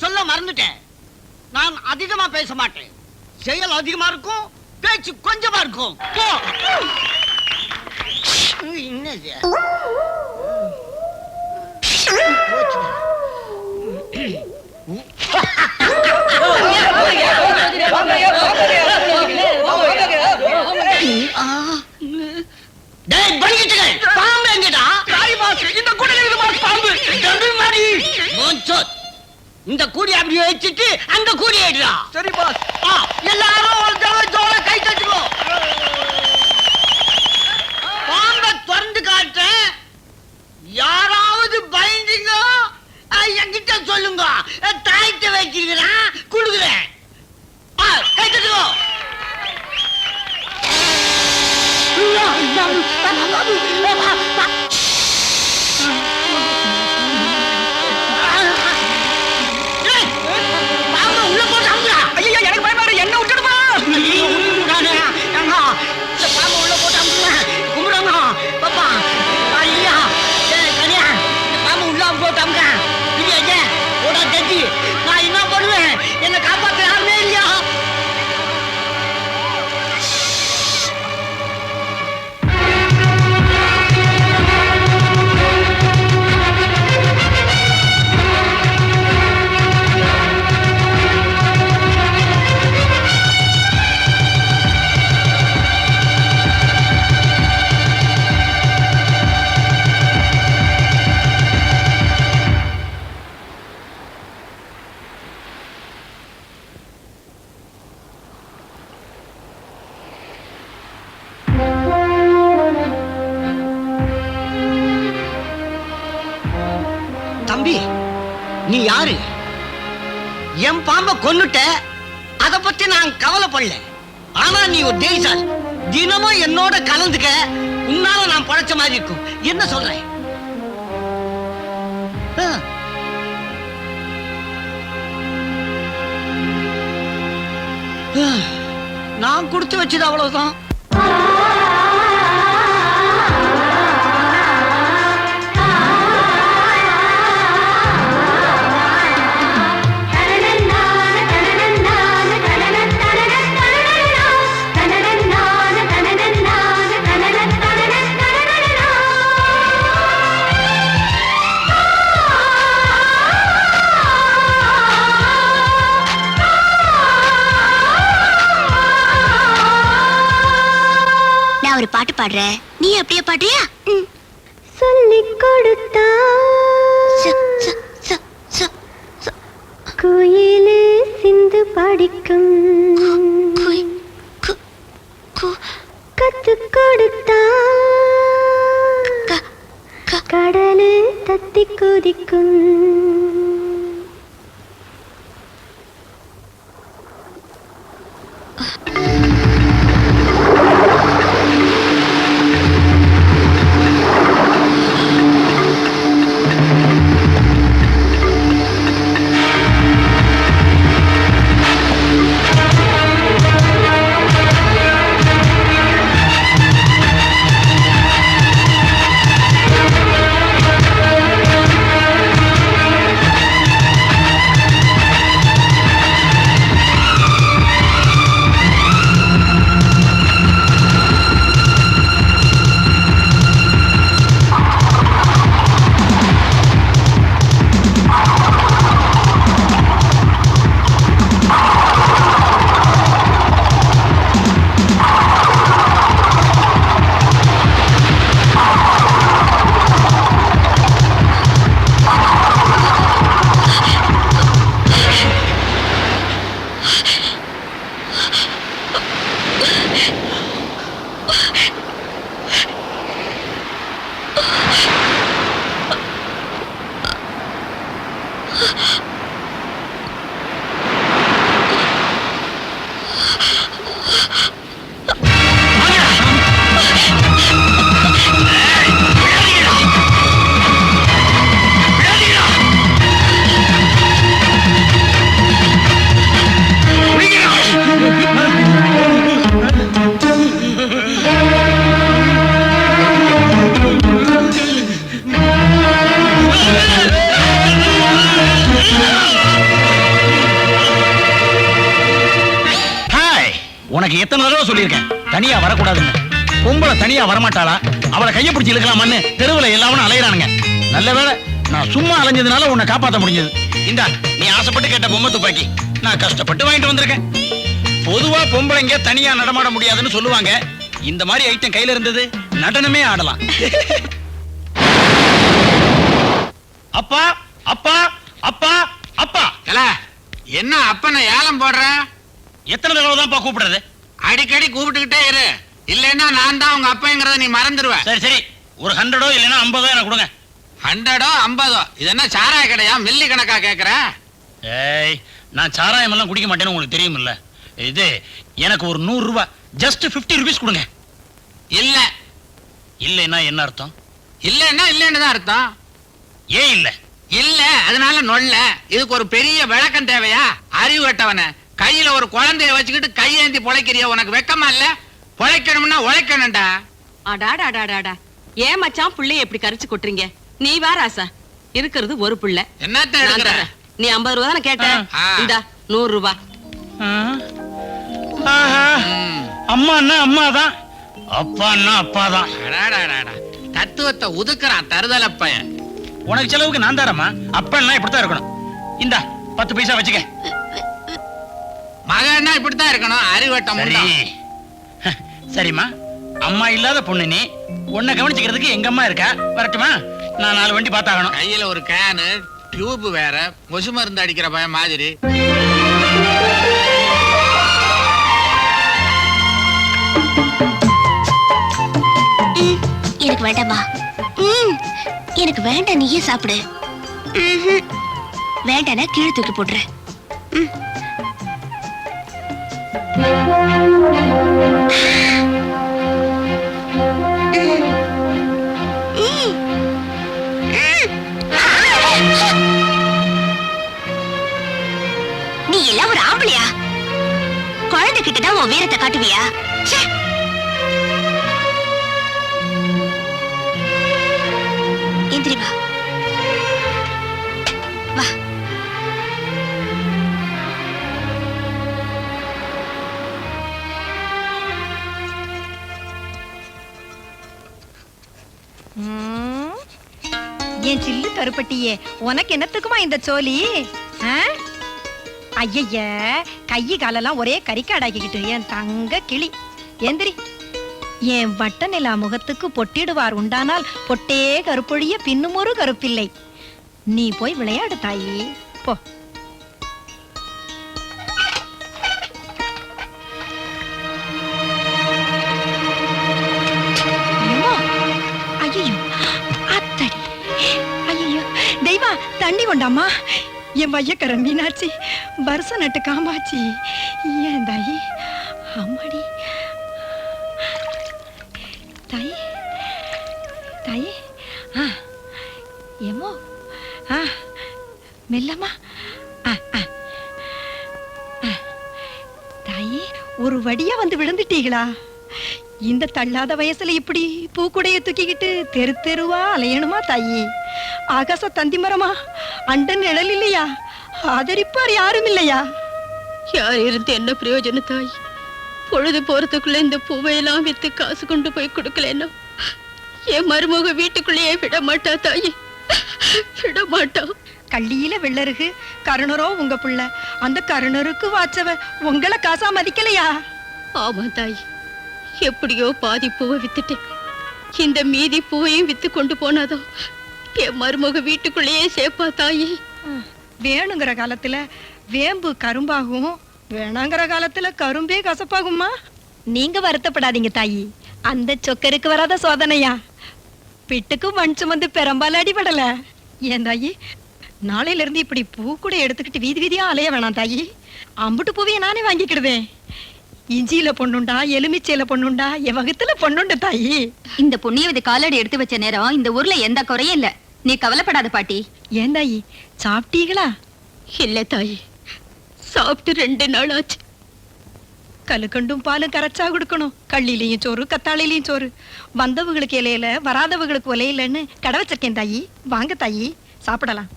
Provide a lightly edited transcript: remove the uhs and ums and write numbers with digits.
சொல்ல மறந்துட்டேன். நான் அதிகமா பேச மாட்டேன். செயல் அதிகமா இருக்கும், பேச்சு கொஞ்சமா இருக்கும். என்னது பாம்பு எங்கடா? இந்த இந்த கூடி அப்படியே வச்சுட்டு அந்த கூடி ஆயிடுறா. சரி பாஸ். எல்லாரும் ஒரு தடவை ஜோர கை தட்டுவோம். பாம்பை திறந்து காட்டுறேன். யாராவது பயந்தீங்க என்கிட்ட சொல்லுங்க. தாய்த்த வச்சிருக்கிறேன், கொடுக்குறேன். கை தட்டுவோம். நான் என்ன பண்ணுவேன்? என்ன காப்பாற்ற யாருமே இல்லையா? தம்பி, நீ யாரு? என் பாம்பை கொன்னுட்ட. அத பத்தி நான் கவலைப்படல. ஆனா நீ ஒரு தேய்சால். தினமும் என்னோட கலந்துக்க. உன்னால நான் பழைச்ச மாதிரி இருக்கும். என்ன சொல்றேன்? நான் கொடுத்து வச்சது அவ்வளவுதான். ஒரு பாட்டு பாடுற, நீ அப்படியே பாடுறியா? சொல்லிக் கொடுத்தா குயிலு சிந்து படிக்கும், கத்து கொடுத்தா கடலு தத்தி குதிக்கும். உனக்கு எத்தனை தடவை சொல்லியிருக்கேன் தனியா வரக்கூடாதுன்னு. பொம்பளை தனியா வரமாட்டாளா? அவளை கையை பிடிச்சி இழுக்கலாமான்னு தெருவில் எல்லாரும் அலையிறானுங்க. நல்ல வேளை நான் சும்மா அலைஞ்சதுனால உன்னை காப்பாற்ற முடிஞ்சது. இந்தா நீ ஆசைப்பட்டு கேட்ட பொம்மை துப்பாக்கி நான் கஷ்டப்பட்டு வாங்கிட்டு வந்திருக்கேன். பொதுவா பொம்பளைங்க தனியா நடமாட முடியாதுன்னு சொல்லுவாங்க. இந்த மாதிரி ஐட்டம் கையில இருந்தது, நடனமே ஆடலாம். அப்பா அப்பா அப்பா அப்பா. என்ன அப்பனை ஏலம் போடுற? எத்தனை தடவை தான் கூப்பிடுறது? அடிக்கடி கூப்பிட்டுக்கிட்டே இரு, இல்லைன்னா நான் தான் உங்க அப்பங்கிறத நீ மறந்துடுவ. சரி சரி, ஒரு 100 இல்லைன்னா 50 எனக்கு கொடுங்க. 100 50 இது என்ன சாராய கடையா? மில்லி கணக்கா கேக்குற? ஏய், நான் சாராயம் எல்லாம் குடிக்க மாட்டேன்னு உங்களுக்கு தெரியுமில்ல. இது எனக்கு ஒரு 100 ரூபாய், ஜஸ்ட் 50 ருபீஸ் கொடுங்க. இல்ல. இல்லைன்னா என்ன அர்த்தம்? இல்லைன்னா இல்லைன்னு தான் அர்த்தம். ஏன் இல்ல? இல்ல அதனால நொல்ல. இதுக்கு ஒரு பெரிய விளக்கம் தேவையா? அறிவு கட்டவன கையில ஒரு குழந்தைய வச்சுக்கிட்டு கையேந்தி பொழைக்கிறிய, உனக்கு வெக்கமா இல்ல? பொழைக்கணும்னா உழைக்கணும்டா. அடாடாடாடாடா, ஏன் மச்சான் புள்ளைய எப்படி கரிச்சு கொட்டுறீங்க? நீ வேற ஆசா, இருக்கிறது ஒரு புள்ள. என்னத்த நான் எடுக்கிற? தர்றேன். நீ 50 ரூபா தானே கேட்ட? ஆ. இந்தா 100 ரூபா. ஆஹா, அம்மான்னா அம்மா தான், அப்பான்னா அப்பா தான். அடாடாடாடா, தத்துவத்தை உதுக்குறான் தருதலப்பையன். உனக்கு செலவுக்கு நான் தரமா? அப்பன்னா இப்படித்தான் இருக்கணும். இந்தா 10 பைசா வச்சுக்க. மகன்னா இப்படித்தான் இருக்கணும். அறிவட்டம் சரி சரிம்மா, அம்மா இல்லாத பொண்ணு நீ, உன்னை கவனிச்சுக்கிறதுக்கு எங்க அம்மா இருக்கா. வரட்டுமா? நான் 4 வண்டி பார்த்தாகணும். கையில ஒரு கேனு, டியூப் வேற, கொசு மருந்து அடிக்கிற பையன் மாதிரி. எனக்கு வேண்டாமா? எனக்கு வேண்டாம், நீயே சாப்பிடு. வேண்டானா கீழே தூக்கி போடுறேன். நீ எல்லாம் ஒரு ஆம்பளையா? குழந்தை கிட்டதான் உன் வீரத்தை காட்டுவியா? ச்சே. எந்திரி வா. வா. என் சில்லு கருப்பட்டியே, உனக்கு என்னத்துக்குமா இந்த சோலி? ஐய, கையை காலெல்லாம் ஒரே கறிக்காடாக்கிக்கிட்டு என் தங்க கிளி. எந்திரி. என் வட்ட நிலா முகத்துக்கு பொட்டிடுவார் உண்டானால் பொட்டே கருப்பொழிய பின்னும் ஒரு கருப்பில்லை. நீ போய் விளையாடு தாயி, போ. தெய்வா, தண்ணி கொண்டாமா. என் வையக்கர மீனாட்சி, வருஷ நட்டு காமாட்சி, ஏன் தாயி? அம்மாடி தாயி, தாயி. ஏமோ மெல்லமா. தாயி, ஒரு வடியா வந்து விழுந்துட்டீங்களா? இந்த தள்ளாத வயசுல இப்படி பூக்குடைய தூக்கிக்கிட்டு தெரு தெருவா அலையணுமா தாயி? ஆகாச தந்தி மரமா, அண்ட நிழல் இல்லையா? ஆதரிப்பார் யாரும் இல்லையா? யார் இருந்து என்ன பிரயோஜனம் தாய்? பொழுது போறதுக்குள்ள இந்த பூவையெல்லாம் வித்து காசு கொண்டு போய் கொடுக்கலன்னா என் மருமக வீட்டுக்குள்ளேயே விட மாட்டா தாயி, விட மாட்டா. கள்ளியில வெள்ளருகு கருணரோ உங்க புள்ள, அந்த கருணருக்கு வாச்சவ உங்களை காசா மதிக்கலையா? ஆமா தாய், எப்படியோ பாதி பூவை வித்துட்டேன். இந்த மீதி பூவையும் வித்து கொண்டு போனாதான் என் மருமக வீட்டுக்குள்ளேயே சேப்பா தாயி. வேணுங்கிற காலத்துல வேம்பு கரும்பாகும், வேணாங்கிற காலத்துல கரும்பே கசப்பாகுமா? நீங்க வருத்தப்படாதீங்க தாயி, அந்த சொக்கருக்கு வராத சோதனையா? பிட்டுக்கு மண் சுமந்து பெரம்பால் அடிபடல. ஏன் தாயி, நாளையில இருந்து இப்படி பூ கூட எடுத்துக்கிட்டு வீதி வீதியா அலைய வேணாம் தாயி. அம்புட்டு பூவையை நானே வாங்கிக்கிடுவேன். இஞ்சியில பொண்ணுண்டா, எலுமிச்சையில பொண்ணுண்டா, என் வகுத்துல பொண்ணுண்டு தாயி. இந்த புண்ணியவதி காலடி எடுத்து வச்ச நேரம் இந்த ஊர்ல எந்த குறையும் இல்ல. நீ கவலைப்படாத பாட்டி. ஏன் தாயி, சாப்பிட்டீங்களா? இல்ல தாயி, சாப்பிட்டு 2 நாள் ஆச்சு. கல்லுக்கண்டும் பாலும் கரைச்சா கொடுக்கணும். கள்ளிலையும் சோறு, கத்தாழையிலையும் சோறு. வந்தவங்களுக்கு இலையில, வராதவங்களுக்கு ஒலையிலன்னு கடை வச்சிருக்கேன் தாயி. வாங்க தாயி, சாப்பிடலாம்.